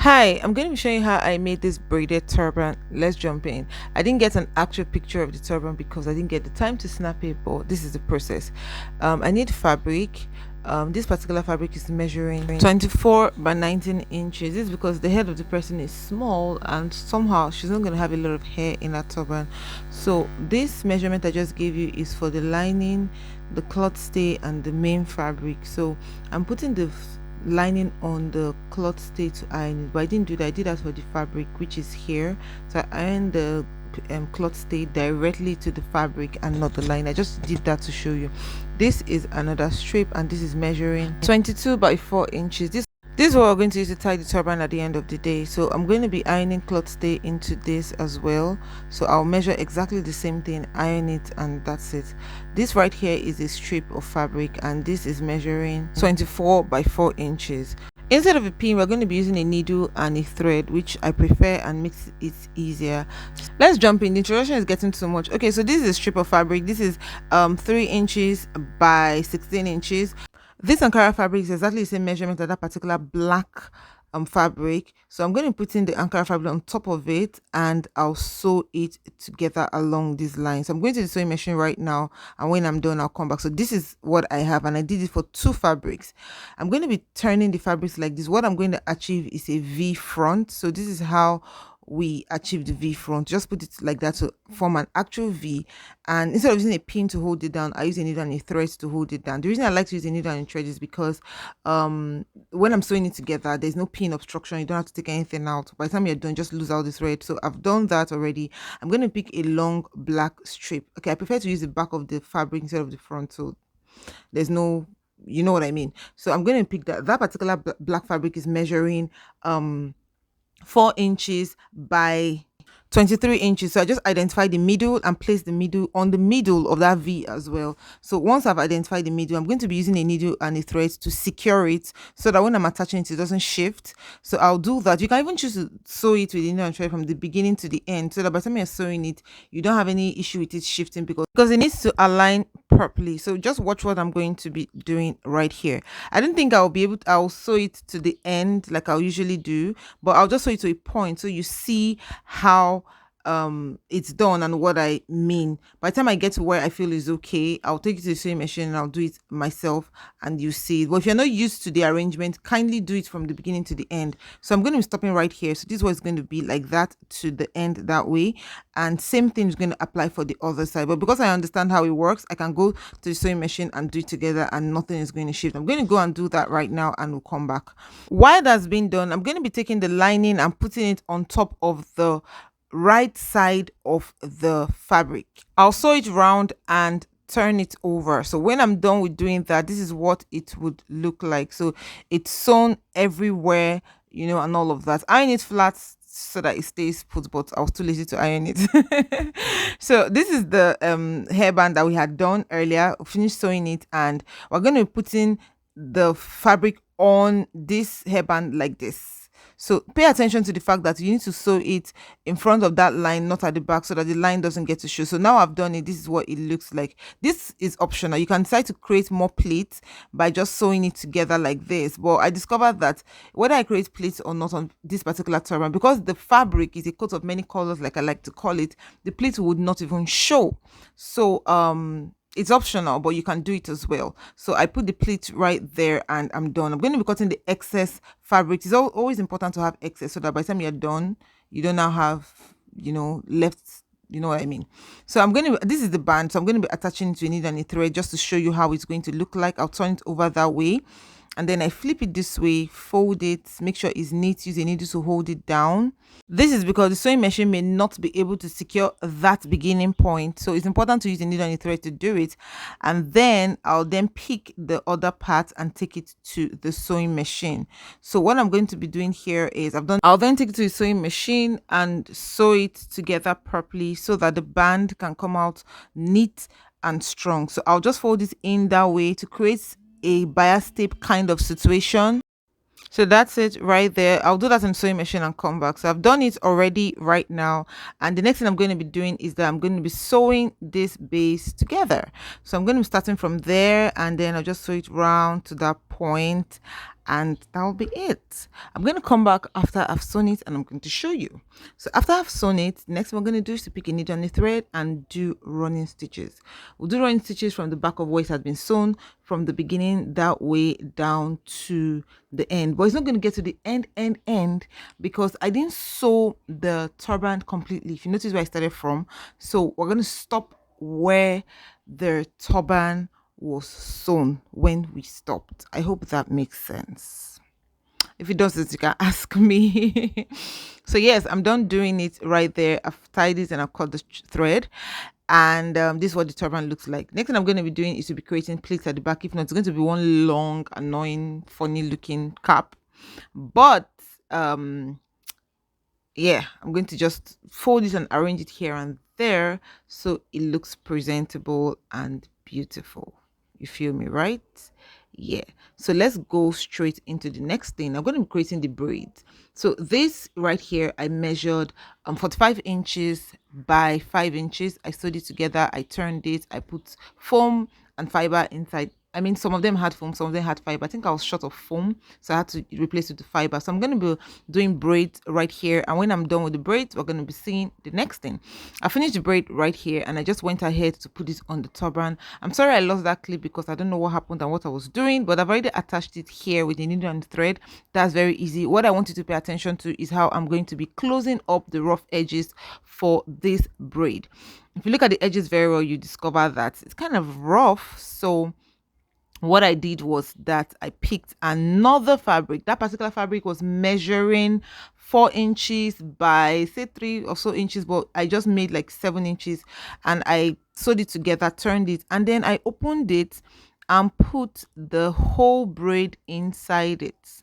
Hi, I'm going to be showing you how I made this braided turban. Let's jump in. I didn't get an actual picture of the turban because I didn't get the time to snap it, but this is the process. I need fabric. This particular fabric is measuring 24 by 19 inches. This is because the head of the person is small and somehow she's not going to have a lot of hair in her turban. So this measurement I just gave you is for the lining, the cloth stay, and the main fabric. So I'm putting the lining on the cloth stay to iron it, but I didn't do that. I did that for the fabric, which is here. So I ironed the cloth stay directly to the fabric and not the line. I just did that to show you. This is another strip, and this is measuring 22 by 4 inches. This is what we're going to use to tie the turban at the end of the day. So I'm going to be ironing cloth stay into this as well. So I'll measure exactly the same thing, iron it, and that's it. This right here is a strip of fabric, and this is measuring 24 by 4 inches. Instead of a pin, we're going to be using a needle and a thread, which I prefer and makes it easier. Let's jump in. The introduction is getting too much. Okay, so this is a strip of fabric. This is 3 inches by 16 inches. This Ankara fabric is exactly the same measurement as that particular black fabric. So I'm going to put in the Ankara fabric on top of it, and I'll sew it together along these lines. So I'm going to the sewing machine right now, and when I'm done I'll come back. So this is what I have, and I did it for 2 fabrics. I'm going to be turning the fabrics like this. What I'm going to achieve is a V front. So this is how we achieve the V front. Just put it like that to form an actual V, and instead of using a pin to hold it down, I use a needle and a thread to hold it down. The reason I like to use a needle and a thread is because when I'm sewing it together, there's no pin obstruction. You don't have to take anything out. By the time you're done, just lose out the thread. So I've done that already. I'm going to pick a long black strip. Okay, I prefer to use the back of the fabric instead of the front, so there's no, you know what I mean. So I'm going to pick that particular black fabric is measuring 4 inches by 23 inches. So I just identify the middle and place the middle on the middle of that V as well. So once I've identified the middle, I'm going to be using a needle and a thread to secure it so that when I'm attaching it, it doesn't shift. So I'll do that. You can even choose to sew it with a needle and thread from the beginning to the end, so that by the time you're sewing it, you don't have any issue with it shifting, because it needs to align properly. So just watch what I'm going to be doing right here. I don't think I'll sew it to the end like I'll usually do, but I'll just sew it to a point so you see how it's done and what I mean. By the time I get to where I feel is okay, I'll take it to the sewing machine and I'll do it myself, and you see it. But if you're not used to the arrangement, kindly do it from the beginning to the end. So I'm going to be stopping right here. So this is what it's going to be like, that to the end that way, and same thing is going to apply for the other side. But because I understand how it works, I can go to the sewing machine and do it together and nothing is going to shift. I'm going to go and do that right now, and we'll come back. While that's been done, I'm going to be taking the lining and putting it on top of the right side of the fabric. I'll sew it round and turn it over. So when I'm done with doing that, this is what it would look like. So it's sewn everywhere, you know, and all of that. Iron it flat so that it stays put, but I was too lazy to iron it. So this is the hairband that we had done earlier. Finished sewing it, and we're going to be putting the fabric on this hairband like this. So pay attention to the fact that you need to sew it in front of that line, not at the back, so that the line doesn't get to show. So now I've done it. This is what it looks like. This is optional. You can decide to create more pleats by just sewing it together like this. But I discovered that whether I create pleats or not on this particular turban, because the fabric is a coat of many colors, like I like to call it, the pleats would not even show. So it's optional, but you can do it as well. So I put the pleat right there and I'm done. I'm going to be cutting the excess fabric. It's always important to have excess, so that by the time you're done, you don't now have, you know, left, you know what I mean. So this is the band, so I'm going to be attaching it to a needle and a thread just to show you how it's going to look like. I'll turn it over that way, and then I flip it this way, fold it, make sure it's neat, use a needle to hold it down. This is because the sewing machine may not be able to secure that beginning point, so it's important to use a needle and a thread to do it. And then I'll then pick the other part and take it to the sewing machine. So what I'm going to be doing here is I'll then take it to the sewing machine and sew it together properly so that the band can come out neat and strong. So I'll just fold it in that way to create a bias tape kind of situation. So that's it right there. I'll do that in sewing machine and come back. So I've done it already right now, and the next thing I'm going to be doing is that I'm going to be sewing this base together. So I'm going to be starting from there, and then I'll just sew it round to that point, and that'll be it. I'm going to come back after I've sewn it and I'm going to show you. So after I've sewn it, next we're going to do is to pick a needle and a thread and do running stitches. We'll do running stitches from the back of where it has been sewn, from the beginning that way down to the end, but it's not going to get to the end because I didn't sew the turban completely. If you notice where I started from, so we're going to stop where the turban was sewn when we stopped. I hope that makes sense. If it doesn't, you can ask me. So yes, I'm done doing it right there. I've tied it and I've cut the thread, and this is what the turban looks like. Next thing I'm going to be doing is to be creating pleats at the back. If not, it's going to be one long, annoying, funny looking cap. But yeah, I'm going to just fold it and arrange it here and there so it looks presentable and beautiful. You feel me, right? Yeah. So let's go straight into the next thing. I'm going to be creating the braids. So this right here, I measured 45 inches by 5 inches. I sewed it together. I turned it. I put foam and fiber inside. I mean, some of them had foam, some of them had fiber. I think I was short of foam, so I had to replace it with fiber. So I'm going to be doing braids right here, and when I'm done with the braids, we're going to be seeing the next thing. I finished the braid right here, and I just went ahead to put it on the turban. I'm sorry I lost that clip because I don't know what happened and what I was doing, but I've already attached it here with the needle and thread. That's very easy. What I want you to pay attention to is how I'm going to be closing up the rough edges for this braid. If you look at the edges very well, you discover that it's kind of rough. So what I did was that I picked another fabric. That particular fabric was measuring 4 inches by say 3 or so inches, but I just made like 7 inches, and I sewed it together, turned it, and then I opened it and put the whole braid inside it.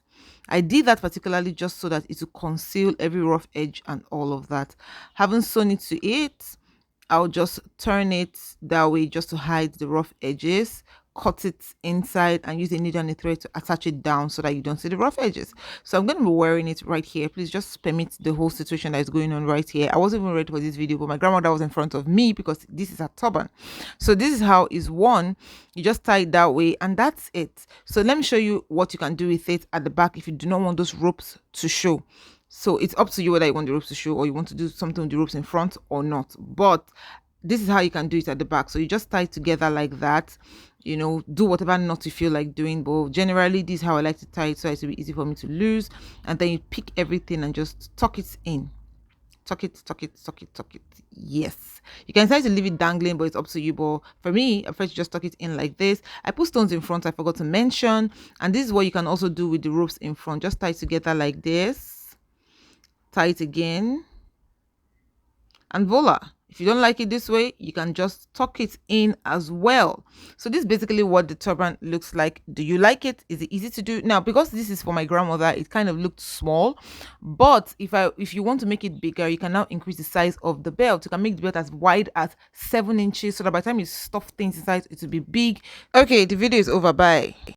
I did that particularly just so that it would conceal every rough edge and all of that. Having sewn it to it, I'll just turn it that way just to hide the rough edges, cut it inside, and use a needle and a thread to attach it down so that you don't see the rough edges. So I'm going to be wearing it right here. Please just permit the whole situation that is going on right here. I wasn't even ready for this video, but my grandmother was in front of me because this is a turban. So this is how it's worn. You just tie it that way, and that's it. So let me show you what you can do with it at the back if you do not want those ropes to show. So it's up to you whether you want the ropes to show or you want to do something with the ropes in front or not. But this is how you can do it at the back. So you just tie it together like that. You know, do whatever knot you feel like doing. But generally, this is how I like to tie it so it will be easy for me to lose. And then you pick everything and just tuck it in. Tuck it, tuck it, tuck it, tuck it. Yes. You can decide to leave it dangling, but it's up to you. But for me, I prefer to just tuck it in like this. I put stones in front, I forgot to mention. And this is what you can also do with the ropes in front. Just tie it together like this. Tie it again, and voila. If you don't like it this way, you can just tuck it in as well. So this is basically what the turban looks like. Do you like it? Is it easy to do? Now, because this is for my grandmother, it kind of looked small, but if you want to make it bigger, you can now increase the size of the belt. You can make the belt as wide as 7 inches so that by the time you stuff things inside, it will be big. Okay, the video is over. Bye.